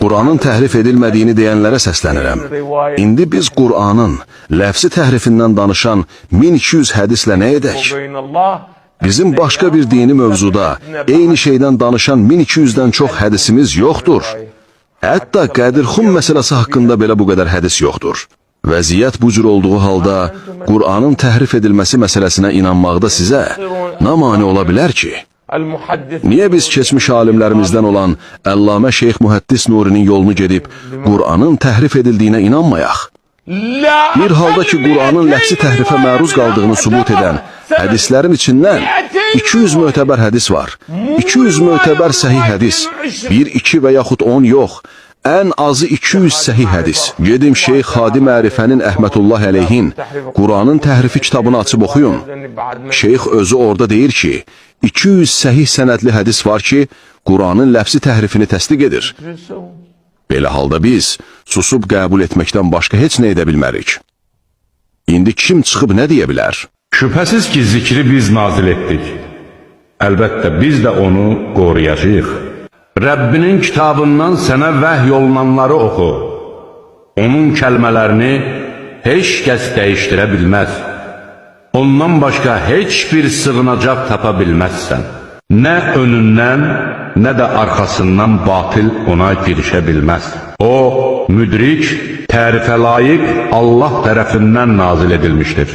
Qur'anın təhrif edilmədiyini deyənlərə səslənirəm. İndi biz Qur'anın ləfsi təhrifindən danışan 1200 hədislə nə edək? Bizim başqa bir dini mövzuda eyni şeydən danışan 1200-dən çox hədisimiz yoxdur. Hətta Qədirxum məsələsi haqqında belə bu qədər hədis yoxdur. Vəziyyət bu cür olduğu halda Qur'anın təhrif edilməsi məsələsinə inanmaqda sizə nə mane ola bilər ki? Niyə biz keçmiş alimlərimizdən olan Əllamə Şeyx Mühəddis Nurinin yolunu gedib Qur'anın təhrif edildiyinə inanmayaq? Bir halda ki, Qur'anın ləfsi təhrifə məruz qaldığını sübut edən hədislərin içindən 200 mötəbər hədis var. 200 mötəbər səhih hədis. 1, 2 və yaxud 10 yox. Ən azı 200 səhih hədis. Gedim Şeyx Hadi Mərifənin Əhmətullah əleyhin Qur'anın təhrifi kitabını açıb oxuyun. Şeyx özü orada deyir ki, 200 səhih sənədli hədis var ki, Qur'anın ləfsi təhrifini təsdiq edir. Belə halda biz susub qəbul etməkdən başqa heç nə edə bilmərik. İndi kim çıxıb nə deyə bilər? Şübhəsiz ki, zikri biz nazil etdik. Əlbəttə biz də onu qoruyacağıq. Rəbbinin kitabından sənə vəhy olunanları oxu. Onun kəlmələrini heç kəs dəyişdirə bilməz. Ondan başqa heç bir sığınacaq tapa bilməzsən. Nə önündən, nə də arxasından batil ona girişə bilməz. O, müdrik, tərifə layiq Allah tərəfindən nazil edilmişdir.